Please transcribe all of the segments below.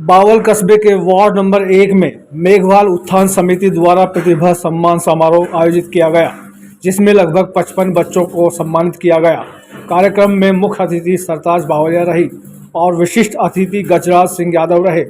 बावल कस्बे के ward number 1 में मेघवाल उत्थान समिति द्वारा प्रतिभा सम्मान समारोह आयोजित किया गया, जिसमें लगभग 55 बच्चों को सम्मानित किया गया। कार्यक्रम में मुख्य अतिथि सरताज बावलिया रही और विशिष्ट अतिथि गजराज सिंह यादव रहे।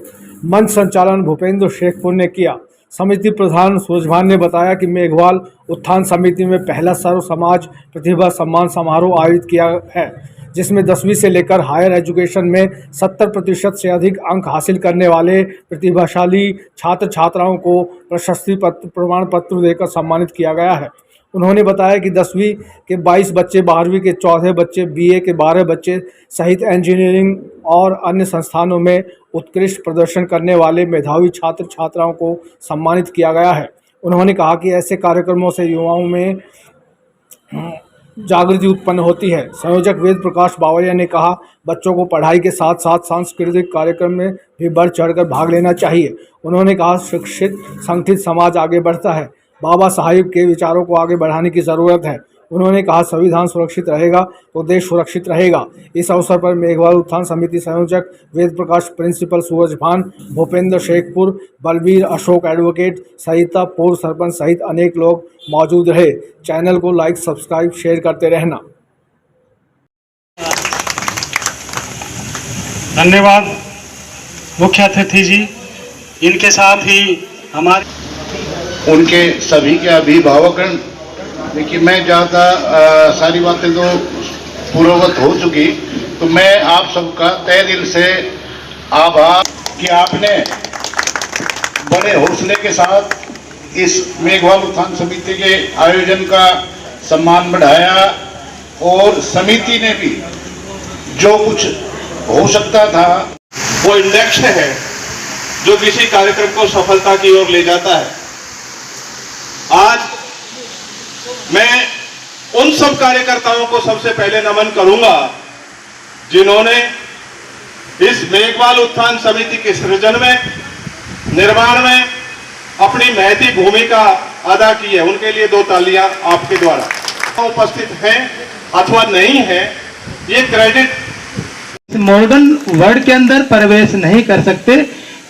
मंच संचालन भूपेंद्र शेखपुर ने किया। समिति प्रधान सूरजभान ने बताया कि मेघवाल उत्थान समिति में पहला सर्व समाज प्रतिभा सम्मान समारोह आयोजित किया है, जिसमें 10वीं से लेकर हायर एजुकेशन में 70% से अधिक अंक हासिल करने वाले प्रतिभाशाली छात्र छात्राओं को प्रशस्ति पत्र प्रमाण पत्र देकर सम्मानित किया गया है। उन्होंने बताया कि 10वीं के 22 बच्चे, 12वीं के 14 बच्चे, बीए के 12 बच्चे सहित इंजीनियरिंग और अन्य संस्थानों में उत्कृष्ट प्रदर्शन करने वाले मेधावी छात्र छात्राओं को सम्मानित किया गया है। उन्होंने कहा कि ऐसे कार्यक्रमों से युवाओं में जागृति उत्पन्न होती है। संयोजक वेद प्रकाश बावलिया ने कहा, बच्चों को पढ़ाई के साथ साथ सांस्कृतिक कार्यक्रम में भी बढ़ चढ़कर भाग लेना चाहिए। उन्होंने कहा, शिक्षित संगठित समाज आगे बढ़ता है। बाबा साहिब के विचारों को आगे बढ़ाने की ज़रूरत है। उन्होंने कहा, संविधान सुरक्षित रहेगा तो देश सुरक्षित रहेगा। इस अवसर पर मेघवाल उत्थान समिति संयोजक वेद प्रकाश, प्रिंसिपल सूरजभान, भूपेंद्र शेखपुर, बलबीर, अशोक एडवोकेट, सहिता, पूर्व सरपंच सहित अनेक लोग मौजूद रहे। चैनल को लाइक, सब्सक्राइब, शेयर करते रहना। धन्यवाद मुख्य अतिथि जी। इनके साथ ही हमारे उनके सभी के अभिभावकगण, देखिए मैं ज़्यादा सारी बातें तो पूर्ववत हो चुकी, तो मैं आप सबका तहे दिल से आभार कि आपने बड़े हौसले के साथ इस मेघवाल उत्थान समिति के आयोजन का सम्मान बढ़ाया और समिति ने भी जो कुछ हो सकता था वो इंडेक्स है जो किसी कार्यक्रम को सफलता की ओर ले जाता है। आज मैं उन सब कार्यकर्ताओं को सबसे पहले नमन करूंगा जिन्होंने इस मेघवाल उत्थान समिति के सृजन में, निर्माण में अपनी महती भूमिका अदा की है। उनके लिए 2 तालियां आपके द्वारा। उपस्थित हैं अथवा नहीं है, ये क्रेडिट मॉडर्न वर्ल्ड के अंदर प्रवेश नहीं कर सकते,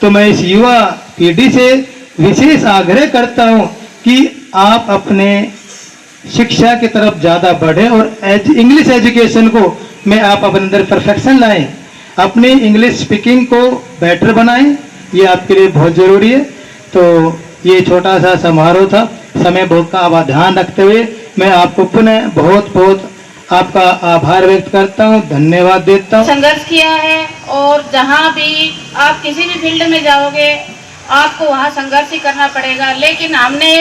तो मैं इस युवा पीढ़ी से विशेष आग्रह करता हूं कि आप अपने शिक्षा की तरफ ज़्यादा बढ़े और इंग्लिश एजुकेशन को में आप अपने अंदर परफेक्शन लाएं, अपनी इंग्लिश स्पीकिंग को बेटर बनाएं। ये आपके लिए बहुत ज़रूरी है। तो ये छोटा सा समारोह था, समय बहुत का ध्यान रखते हुए मैं आपको पुनः बहुत बहुत आपका आभार व्यक्त करता हूँ, धन्यवाद देता हूँ। संघर्ष किया है और जहाँ भी आप किसी भी फील्ड में जाओगे आपको वहाँ संघर्ष ही करना पड़ेगा। लेकिन हमने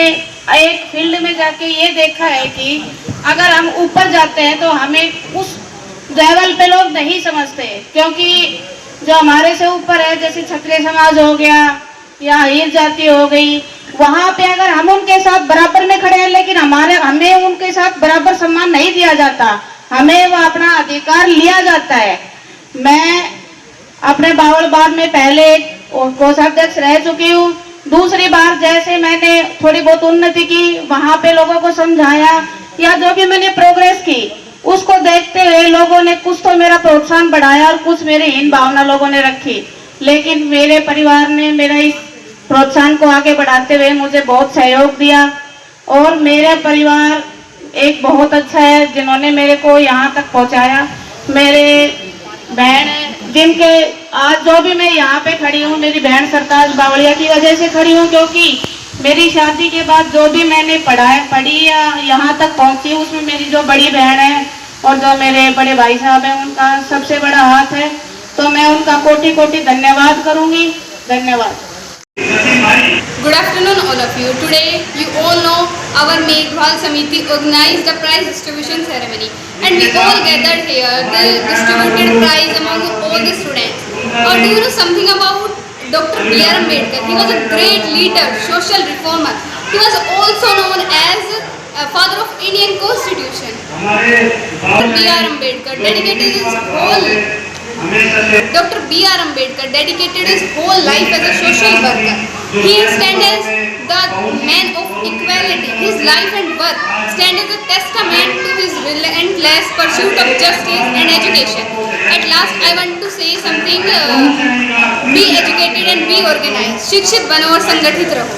एक फील्ड में जाके ये देखा है कि अगर हम ऊपर जाते हैं तो हमें उस लेवल पे लोग नहीं समझते, क्योंकि जो हमारे से ऊपर है, जैसे क्षत्रिय समाज हो गया या हीर जाति हो गई, वहाँ पे अगर हम उनके साथ बराबर में खड़े हैं लेकिन हमें उनके साथ बराबर सम्मान नहीं दिया जाता, हमें वो अपना अधिकार लिया जाता है। मैं अपने बावलबाग में पहले कोषाध्यक्ष रह चुकी हूँ। दूसरी बार जैसे मैंने थोड़ी बहुत उन्नति की, वहाँ पे लोगों को समझाया या जो भी मैंने प्रोग्रेस की उसको देखते हुए लोगों ने कुछ तो मेरा प्रोत्साहन बढ़ाया और कुछ मेरे हीन भावना लोगों ने रखी। लेकिन मेरे परिवार ने मेरा इस प्रोत्साहन को आगे बढ़ाते हुए मुझे बहुत सहयोग दिया और मेरा परिवार एक बहुत अच्छा है जिन्होंने मेरे को यहाँ तक पहुँचाया। मेरे बहन जिनके आज जो भी मैं यहाँ पे खड़ी हूँ, मेरी बहन सरताज बावलिया की वजह से खड़ी हूँ, क्योंकि मेरी शादी के बाद जो भी मैंने पढ़ी या यहाँ तक पहुँची उसमें मेरी जो बड़ी बहन है और जो मेरे बड़े भाई साहब हैं उनका सबसे बड़ा हाथ है। तो मैं उनका कोटि कोटि धन्यवाद करूँगी। धन्यवाद। Good afternoon all of you. Today you all know our Meghwal Samiti organized the prize distribution ceremony and we all gathered here. They distributed prize among all the students. Or do you know something about Dr. B.R. Ambedkar? He was a great leader, social reformer. He was also known as father of Indian Constitution. Dr. B.R. Ambedkar dedicated his whole life as a social worker. He stands as the man of equality. His life and work stand as a testament to his relentless pursuit of justice and education. At last, I want to say something. Be educated शिक्षित बनो और संगठित रहो।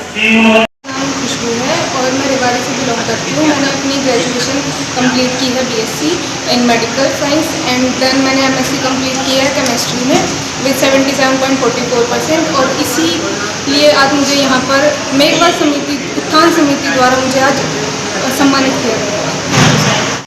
नाम खुशबू है और मैं रेवाड़ी से बिलोंग करती हूँ। मैंने अपनी ग्रेजुएशन कंप्लीट की है BSc in medical science and then मैंने एमएससी कंप्लीट किया है केमिस्ट्री में विद 77.44%। और इसीलिए आज मुझे यहाँ पर मेघवाल समिति उत्थान समिति द्वारा मुझे आज सम्मानित किया गया है।